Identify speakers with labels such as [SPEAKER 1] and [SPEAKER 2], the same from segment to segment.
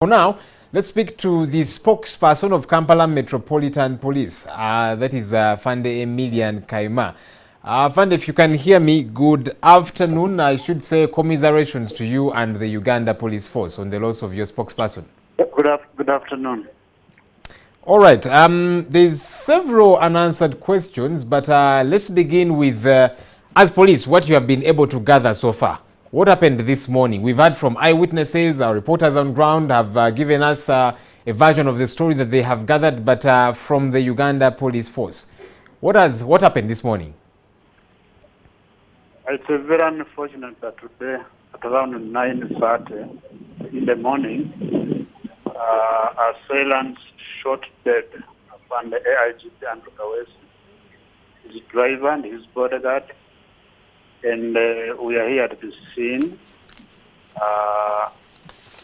[SPEAKER 1] For now, let's speak to the spokesperson of Kampala Metropolitan Police. That is Fande Emillian Kayima. Fande, if you can hear me, good afternoon. I should say commiserations to you and the Uganda Police Force on the loss of your spokesperson.
[SPEAKER 2] Good afternoon.
[SPEAKER 1] All right. There's several unanswered questions, but let's begin with, as police, what you have been able to gather so far. What happened this morning? We've heard from eyewitnesses, our reporters on ground have given us a version of the story that they have gathered, but from the Uganda Police Force. What happened this morning?
[SPEAKER 2] It's very unfortunate that today, at around 9:30 in the morning, assailants shot dead upon the AIGP and Kaweesi, his driver and his bodyguard. And we are here at the scene.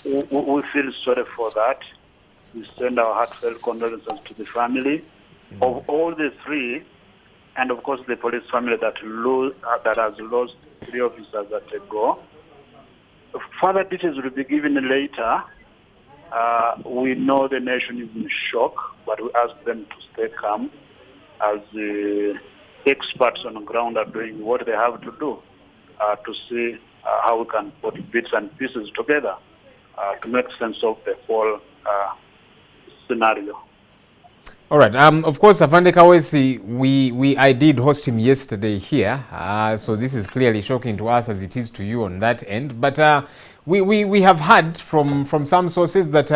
[SPEAKER 2] We feel sorry for that. We send our heartfelt condolences to the family of all the three, and of course the police family that has lost 3 officers at a go. Further details will be given later. We know the nation is in shock, but we ask them to stay calm as experts on the ground are doing what they have to do to see how we can put bits and pieces together to make sense of the whole scenario.
[SPEAKER 1] All right. Of course, Afande Kaweesi, I did host him yesterday here, so this is clearly shocking to us as it is to you on that end. But we have heard from some sources that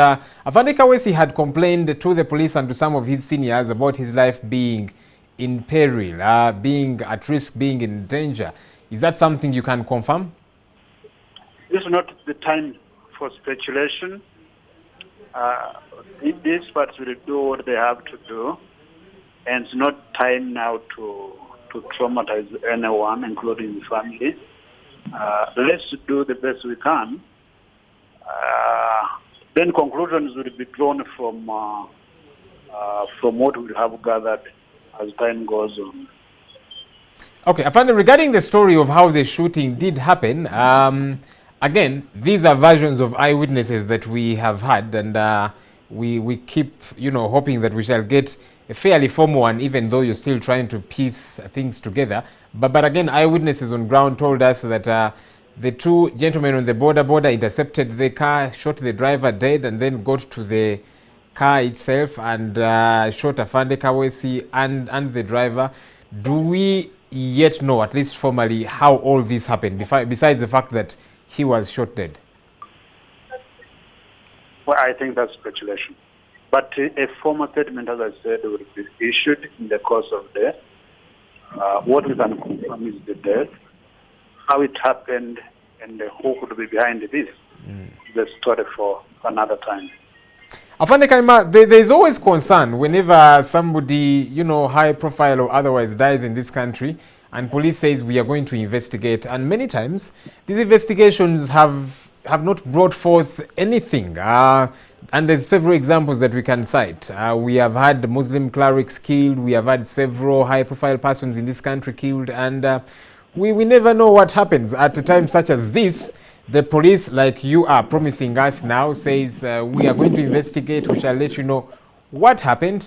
[SPEAKER 1] Afande Kaweesi had complained to the police and to some of his seniors about his life being in peril, being at risk, being in danger. Is that something you can confirm?
[SPEAKER 2] This is not the time for speculation. The experts will do what they have to do, and it's not time now to traumatize anyone, including the family. Let's do the best we can. Then conclusions will be drawn from what we have gathered as time goes on.
[SPEAKER 1] Okay, Afande, regarding the story of how the shooting did happen, again, these are versions of eyewitnesses that we have had, and we keep, hoping that we shall get a fairly formal one, even though you're still trying to piece things together. But again, eyewitnesses on ground told us that the 2 gentlemen on the border intercepted the car, shot the driver dead, and then got to the car itself and shot Afande Kaweesi and the driver. Do we yet know, at least formally, how all this happened, besides the fact that he was shot dead?
[SPEAKER 2] Well, I think that's speculation. But a formal statement, as I said, will be issued in the course of the day. What we can confirm is the death, how it happened, and who could be behind this. The story for another time.
[SPEAKER 1] Afande Kayima, there's always concern whenever somebody, high profile or otherwise dies in this country, and police says we are going to investigate. And many times, these investigations have not brought forth anything. And there's several examples that we can cite. We have had Muslim clerics killed. We have had several high profile persons in this country killed. And we never know what happens. At a time such as this, the police, like you are promising us now, says we are going to investigate, we shall let you know what happened.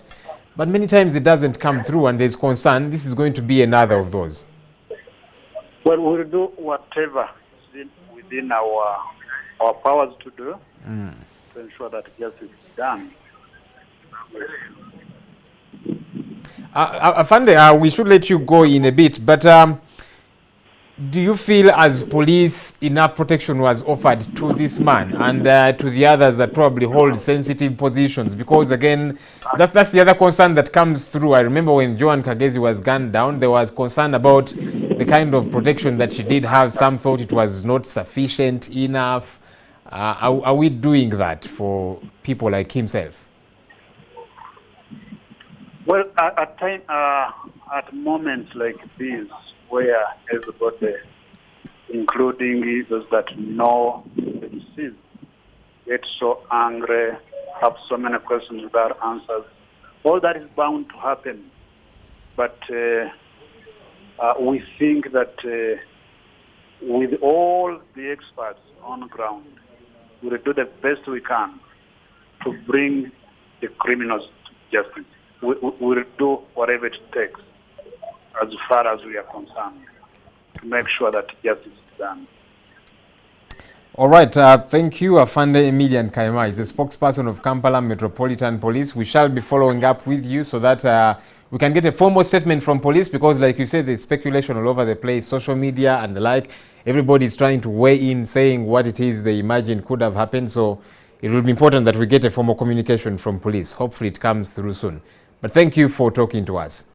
[SPEAKER 1] But many times it doesn't come through and there's concern. This is going to be another of those.
[SPEAKER 2] Well, we'll do whatever is within our powers to do to ensure that justice is done.
[SPEAKER 1] Afande, we should let you go in a bit, but do you feel as police enough protection was offered to this man and to the others that probably hold sensitive positions? Because again, that's the other concern that comes through. I remember when Joan Kagezi was gunned down, there was concern about the kind of protection that she did have. Some thought it was not sufficient enough. Are we doing that for people like himself?
[SPEAKER 2] Well, at moments like these, where everybody, including those that know the deceased, get so angry, have so many questions without answers, all that is bound to happen. But we think that with all the experts on the ground, we will do the best we can to bring the criminals to justice. We'll do whatever it takes, as far as we are concerned, to make sure that justice is done.
[SPEAKER 1] All right, thank you, Afande Emillian Kayima. He's the spokesperson of Kampala Metropolitan Police. We shall be following up with you so that we can get a formal statement from police, because like you said, there's speculation all over the place, social media and the like. Everybody is trying to weigh in, saying what it is they imagine could have happened. So it will be important that we get a formal communication from police. Hopefully it comes through soon. But thank you for talking to us.